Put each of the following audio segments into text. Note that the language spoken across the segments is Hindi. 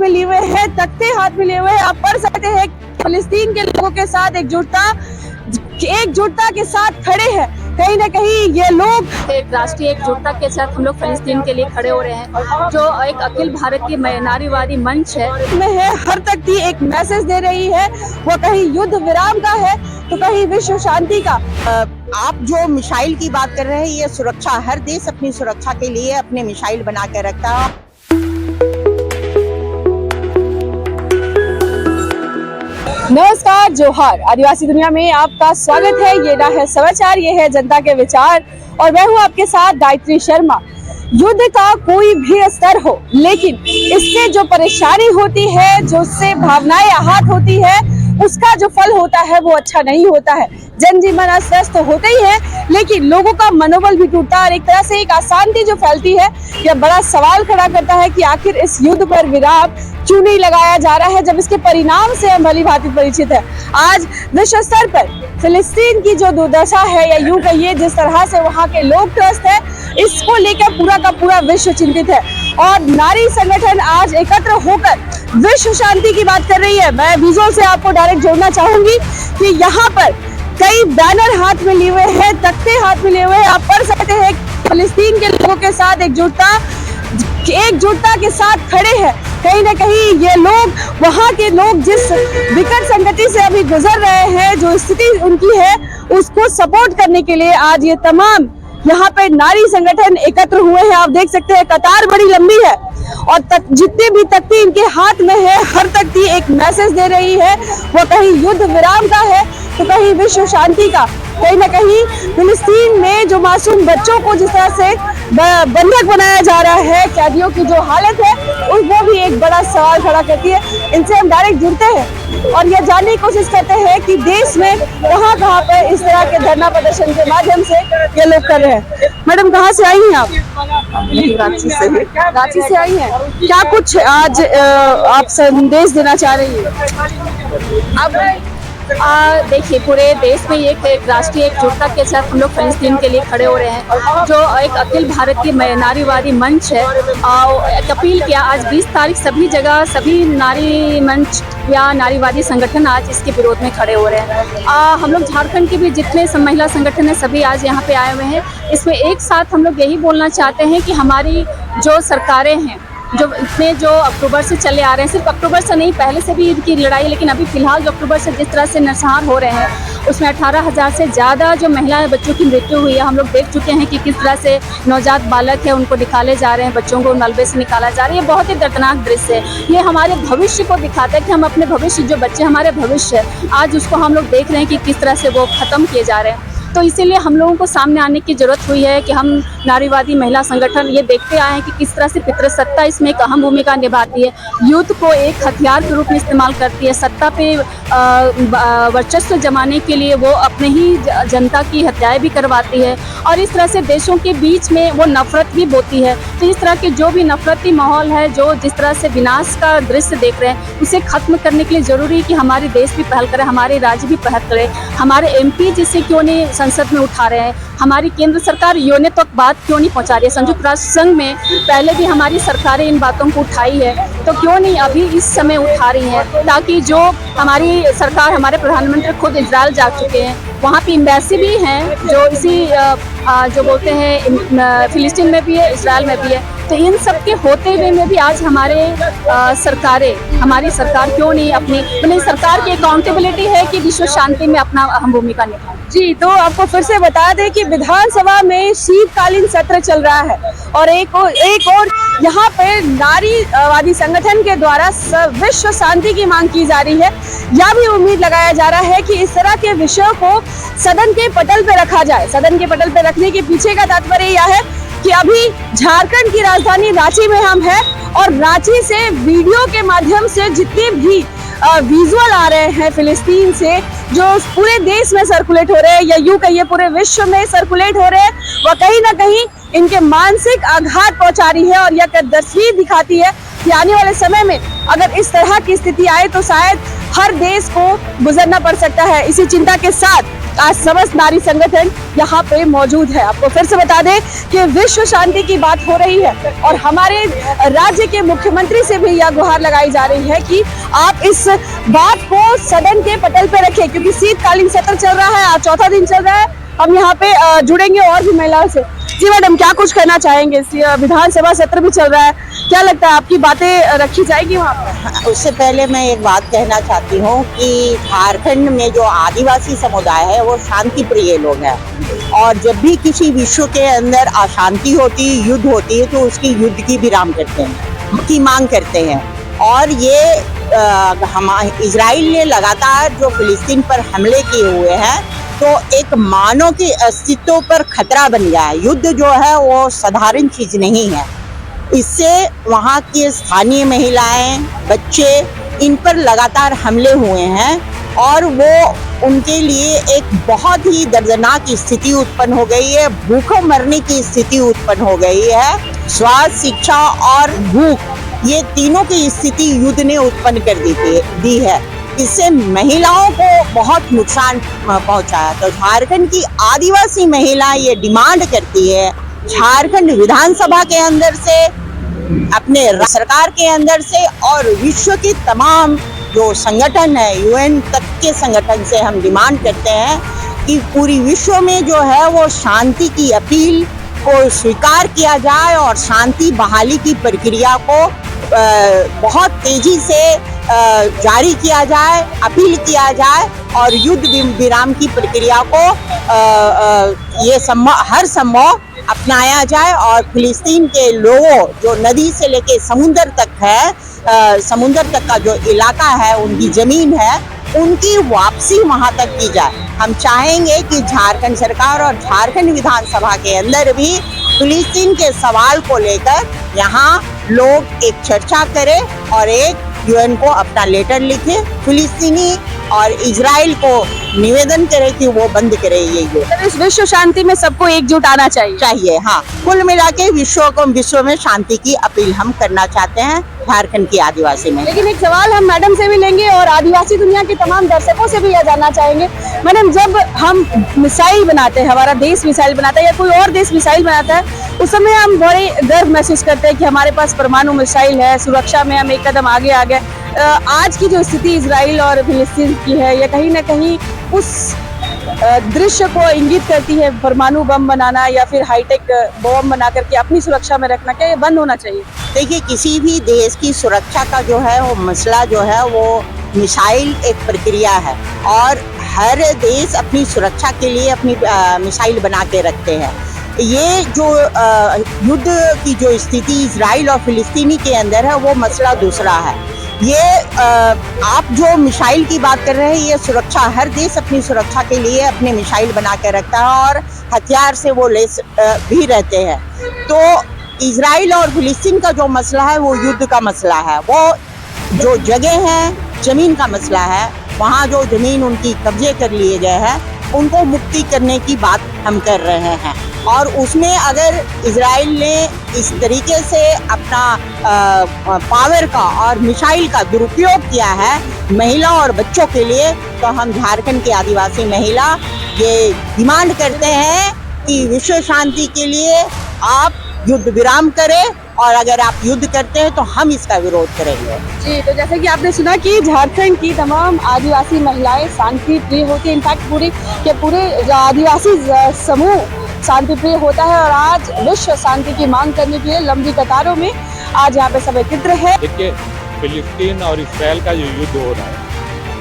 में लिए हुए हैं, तख्ते हाथ में लिए हुए हैं। आप पढ़ सकते हैं फिलिस्तीन के लोगों के साथ एकजुटता के साथ खड़े हैं। कहीं ना कहीं ये लोग एक राष्ट्रीय एकजुटता के साथ हम लोग फिलिस्तीन के लिए खड़े हो रहे हैं, जो एक अखिल भारतीय नारीवादी मंच है में है, हर तख्ती एक मैसेज दे रही है। वो कहीं युद्ध विराम का है तो कहीं विश्व शांति का। आप जो मिसाइल की बात कर रहे हैं, ये सुरक्षा, हर देश अपनी सुरक्षा के लिए अपने मिसाइल बना के रखता है। नमस्कार, जोहार। आदिवासी दुनिया में आपका स्वागत है। ये ना है समाचार, ये है जनता के विचार और मैं हूँ आपके साथ गायत्री शर्मा। युद्ध का कोई भी स्तर हो, लेकिन इससे जो परेशानी होती है, जो उससे भावनाएं आहत होती है, उसका जो फल होता है वो अच्छा नहीं होता है। जनजीवन अस्त व्यस्त तो होते ही है, लेकिन लोगों का मनोबल भी टूटता है और एक तरह से एक अशांति जो फैलती है, यह बड़ा सवाल खड़ा करता है कि आखिर इस युद्ध पर विराम क्यों नहीं लगाया जा रहा है, जब इसके परिणाम से हम भली भांति परिचित है। आज विश्व स्तर पर फिलिस्तीन की जो दुर्दशा है, या यूं कहिए जिस तरह से वहाँ के लोग त्रस्त है, इसको लेकर पूरा का पूरा विश्व चिंतित है और नारी संगठन आज एकत्र होकर विश्व शांति की बात कर रही है। मैं विजुअल से आपको डायरेक्ट जोड़ना चाहूंगी कि यहाँ पर कई बैनर हाथ में लिए हुए हैं, तख्ते हाथ में लिए हुए हैं। आप पढ़ सकते हैं फिलिस्तीन के लोगों के साथ एकजुटता के साथ खड़े हैं। कहीं ना कहीं ये लोग, वहाँ के लोग जिस विकट संकट से अभी गुजर रहे हैं, जो स्थिति उनकी है, उसको सपोर्ट करने के लिए आज ये तमाम यहाँ पे नारी संगठन एकत्र हुए हैं। आप देख सकते हैं कतार बड़ी लंबी है और जितने भी तख्ती इनके हाथ में है, हर तख्ती एक मैसेज दे रही है। वो कहीं युद्ध विराम का है तो कहीं विश्व शांति का। कहीं ना कहीं फिलिस्तीन में जो मासूम बच्चों को जिस तरह से बंधक बनाया जा रहा है, कैदियों की जो हालत है, वो भी एक बड़ा सवाल खड़ा करती है। इनसे हम डायरेक्ट जुड़ते हैं और यह जानने की कोशिश करते हैं कि देश में कहाँ पर इस तरह के धरना प्रदर्शन के माध्यम से ये लोग कर रहे हैं। मैडम, कहाँ से आई हैं आप? रांची से आई हैं। क्या कुछ आज आप संदेश देना चाह रही हैं? अब देखिए, पूरे देश में एक राष्ट्रीय एकजुटता के साथ हम लोग फिलिस्तीन के लिए खड़े हो रहे हैं, जो एक अखिल भारतीय नारीवादी मंच है। एक अपील किया आज 20 तारीख सभी जगह, सभी नारी मंच या नारीवादी संगठन आज इसके विरोध में खड़े हो रहे हैं। हम लोग झारखंड के भी जितने महिला संगठन है, सभी आज यहाँ पे आए हुए हैं। इसमें एक साथ हम लोग यही बोलना चाहते हैं कि हमारी जो सरकारें हैं, जो इतने जो अक्टूबर से चले आ रहे हैं, सिर्फ अक्टूबर से नहीं, पहले से भी इनकी लड़ाई, लेकिन अभी फिलहाल जो अक्टूबर से जिस तरह से नरसंहार हो रहे हैं, उसमें 18,000 से ज़्यादा जो महिला बच्चों की मृत्यु हुई है। हम लोग देख चुके हैं कि किस तरह से नवजात बालक है, उनको निकाले जा रहे हैं, बच्चों को मलबे से निकाला जा रहा है। ये बहुत ही दर्दनाक दृश्य है। ये हमारे भविष्य को दिखाता है कि हम अपने भविष्य, जो बच्चे हमारे भविष्य है, आज उसको हम लोग देख रहे हैं कि किस तरह से वो ख़त्म किए जा रहे हैं। तो इसीलिए हम लोगों को सामने आने की ज़रूरत हुई है कि हम नारीवादी महिला संगठन ये देखते आए हैं कि किस तरह से पितृसत्ता इसमें एक अहम भूमिका निभाती है, यूथ को एक हथियार के रूप में इस्तेमाल करती है, सत्ता पे वर्चस्व जमाने के लिए वो अपने ही जनता की हत्याएं भी करवाती है और इस तरह से देशों के बीच में वो नफरत भी बोती है। तो इस तरह के जो भी नफरती माहौल है, जो जिस तरह से विनाश का दृश्य देख रहे हैं, उसे खत्म करने के लिए ज़रूरी है कि हमारे देश भी पहल करे, हमारे राज्य भी पहल करे। हमारे MP जिसे क्यों नहीं संसद में उठा रहे हैं, हमारी केंद्र सरकार यूएन तक बात क्यों नहीं पहुंचा रही है? संयुक्त राष्ट्र संघ में पहले भी हमारी सरकारें इन बातों को उठाई है, तो क्यों नहीं अभी इस समय उठा रही हैं? ताकि जो हमारी सरकार, हमारे प्रधानमंत्री खुद इजराइल जा चुके हैं, वहाँ पे एम्बेसी भी हैं जो इसी जो बोलते हैं फिलिस्तीन में भी है, इजराइल में भी है। तो इन सब के होते हुए में भी आज हमारे हमारी सरकार क्यों नहीं अपनी, मतलब सरकार की अकाउंटेबिलिटी है कि विश्व शांति में अपना अहम भूमिका निभाए। जी, तो आपको फिर से बता दें कि विधानसभा में शीतकालीन सत्र चल रहा है और एक और यहाँ पे नारीवादी संगठन के द्वारा विश्व शांति की मांग की जा रही है। यह भी उम्मीद लगाया जा रहा है कि इस तरह के विषयों को सदन के पटल पे रखा जाए। सदन के पटल पे रखने के पीछे का तात्पर्य यह है कि अभी झारखंड की राजधानी रांची में हम हैं और रांची से वीडियो के माध्यम से जितने भी विजुअल आ रहे हैं फिलिस्तीन से, जो पूरे देश में सर्कुलेट हो रहे हैं या यूं कहिए पूरे विश्व में सर्कुलेट हो रहे हैं, वह कहीं ना कहीं इनके मानसिक आघात पहुंचा रही है और यह तस्वीर दिखाती है कि आने वाले समय में अगर इस तरह की स्थिति आए तो शायद हर देश को गुजरना पड़ सकता है। इसी चिंता के साथ आज समस्त नारी संगठन यहाँ पे मौजूद है। आपको फिर से बता दें कि विश्व शांति की बात हो रही है और हमारे राज्य के मुख्यमंत्री से भी यह गुहार लगाई जा रही है कि आप इस बात को सदन के पटल पे रखें, क्योंकि शीतकालीन सत्र चल रहा है, आज चौथा दिन चल रहा है। हम यहाँ पे जुड़ेंगे और भी महिलाओं से। जी मैडम, क्या कुछ कहना चाहेंगे? विधानसभा सत्र भी चल रहा है, क्या लगता है आपकी बातें रखी जाएगी वहाँ पर? उससे पहले मैं एक बात कहना चाहती हूँ कि झारखंड में जो आदिवासी समुदाय है वो शांति प्रिय लोग हैं, और जब भी किसी विश्व के अंदर अशांति होती, युद्ध होती है, तो उसकी युद्ध की विराम करते हैं, की मांग करते हैं। और ये इजराइल ने लगातार जो फिलिस्तीन पर हमले किए हुए हैं, तो एक मानव के अस्तित्व पर खतरा बन गया है। युद्ध जो है वो साधारण चीज नहीं है। इससे वहाँ की स्थानीय महिलाएं, बच्चे, इन पर लगातार हमले हुए हैं और वो उनके लिए एक बहुत ही दर्दनाक स्थिति उत्पन्न हो गई है। भूखों मरने की स्थिति उत्पन्न हो गई है। स्वास्थ्य, शिक्षा और भूख, ये तीनों की स्थिति युद्ध ने उत्पन्न कर दी है। इससे महिलाओं को बहुत नुकसान पहुंचा है। तो झारखंड की आदिवासी महिला ये डिमांड करती है, झारखंड विधानसभा के अंदर से, अपने सरकार के अंदर से, और विश्व के तमाम जो संगठन है, यूएन तक के संगठन से हम डिमांड करते हैं कि पूरी विश्व में जो है वो शांति की अपील को स्वीकार किया जाए और शांति बहाली की प्रक्रिया को बहुत तेजी से जारी किया जाए, अपील किया जाए, और युद्ध विराम की प्रक्रिया को ये हर संभव अपनाया जाए। और फिलिस्तीन के लोगों, जो नदी से लेके समुद्र तक है, समुद्र तक का जो इलाका है, उनकी जमीन है, उनकी वापसी वहां तक की जाए। हम चाहेंगे कि झारखंड सरकार और झारखंड विधानसभा के अंदर भी फिलिस्तीन के सवाल को लेकर यहाँ लोग एक चर्चा करें और एक यूएन को अपना लेटर लिखे, फिलिस्तीनी और इजराइल को निवेदन करे कि वो बंद करे ये युद्ध। इस विश्व शांति में सबको एकजुट आना चाहिए। हाँ, कुल मिला के विश्व में शांति की अपील हम करना चाहते हैं झारखंड की आदिवासी में। लेकिन एक सवाल हम मैडम से भी लेंगे और आदिवासी दुनिया के तमाम दर्शकों से भी यह जानना चाहेंगे। मैडम, जब हम मिसाइल बनाते हैं, हमारा देश मिसाइल बनाता है या कोई और देश मिसाइल बनाता है, उस समय हम बड़े गर्व महसूस करते हैं कि हमारे पास परमाणु मिसाइल है, सुरक्षा में हम एक कदम आगे आ गए। आज की जो स्थिति इजराइल और फिलिस्तीन की है, ये कहीं ना कहीं उस दृश्य को इंगित करती है। परमाणु बम बनाना या फिर हाईटेक बम बना करके अपनी सुरक्षा में रखना, क्या ये बंद होना चाहिए? देखिए, किसी भी देश की सुरक्षा का जो है वो मसला जो है वो मिसाइल एक प्रक्रिया है, और हर देश अपनी सुरक्षा के लिए अपनी मिसाइल बना के रखते हैं। ये जो युद्ध की जो स्थिति इजराइल और फिलिस्तीनी के अंदर है, वो मसला दूसरा है। ये आप जो मिसाइल की बात कर रहे हैं, ये सुरक्षा, हर देश अपनी सुरक्षा के लिए अपने मिसाइल बना के रखता है और हथियार से वो लेस भी रहते हैं। तो इजराइल और फिलिस्तीन का जो मसला है वो युद्ध का मसला है। वो जो जगह है, जमीन का मसला है, वहाँ जो जमीन उनकी कब्जे कर लिए गए हैं, उनको मुक्ति करने की बात हम कर रहे हैं। और उसमें अगर इजराइल ने इस तरीके से अपना पावर का और मिसाइल का दुरुपयोग किया है महिला और बच्चों के लिए, तो हम झारखंड की आदिवासी महिला ये डिमांड करते हैं कि विश्व शांति के लिए आप युद्ध विराम करें, और अगर आप युद्ध करते हैं तो हम इसका विरोध करेंगे। जी, तो जैसे कि आपने सुना कि झारखंड की तमाम आदिवासी महिलाएं शांति प्रिय होती है। इनफैक्ट पूरे आदिवासी समूह शांति प्रिय होता है और आज विश्व शांति की मांग करने के लिए लंबी कतारों में आज यहाँ पे सब एकत्र है। देखिए, फिलिस्तीन और इसराइल का जो युद्ध हो रहा है,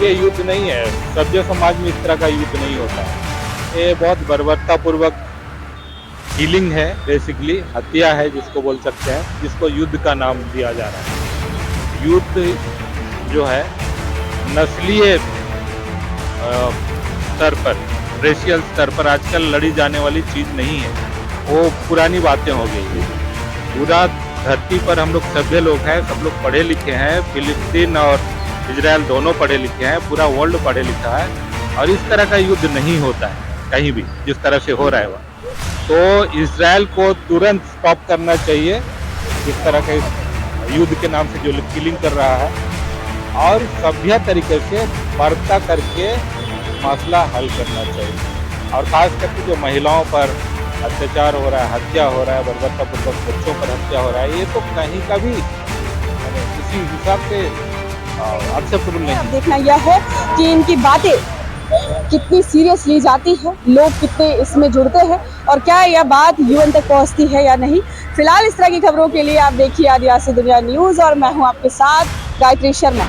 ये युद्ध नहीं है। सभ्य समाज में इस तरह का युद्ध नहीं होता है। ये बहुत बर्बरतापूर्वक किलिंग है, बेसिकली हत्या है जिसको बोल सकते हैं, जिसको युद्ध का नाम दिया जा रहा है। युद्ध जो है नस्लीय स्तर पर, रेशियल स्तर पर आजकल लड़ी जाने वाली चीज़ नहीं है। वो पुरानी बातें हो गई है। पूरा धरती पर हम लोग सभ्य लोग हैं, सब लोग पढ़े लिखे हैं। फिलिस्तीन और इजराइल दोनों पढ़े लिखे हैं, पूरा वर्ल्ड पढ़े लिखा है, और इस तरह का युद्ध नहीं होता है कहीं भी जिस तरह से हो रहा है वह। तो इजराइल को तुरंत स्टॉप करना चाहिए इस तरह के युद्ध के नाम से जो किलिंग कर रहा है, और सभ्य तरीके से वार्ता करके मसला हल करना चाहिए। और ख़ास करके जो महिलाओं पर अत्याचार हो रहा है, हत्या हो रहा है, बर्बरतापूर्वक बच्चों पर हत्या हो रहा है, ये तो कहीं का भी किसी हिसाब से एक्सेप्टेबल नहीं अब है। देखना यह है कि इनकी बातें कितनी सीरियस ली जाती है, लोग कितने इसमें जुड़ते हैं और क्या यह बात यूएन तक पहुंचती है या नहीं। फिलहाल इस तरह की खबरों के लिए आप देखिए आदिवासी दुनिया न्यूज़ और मैं हूं आपके साथ गायत्री शर्मा।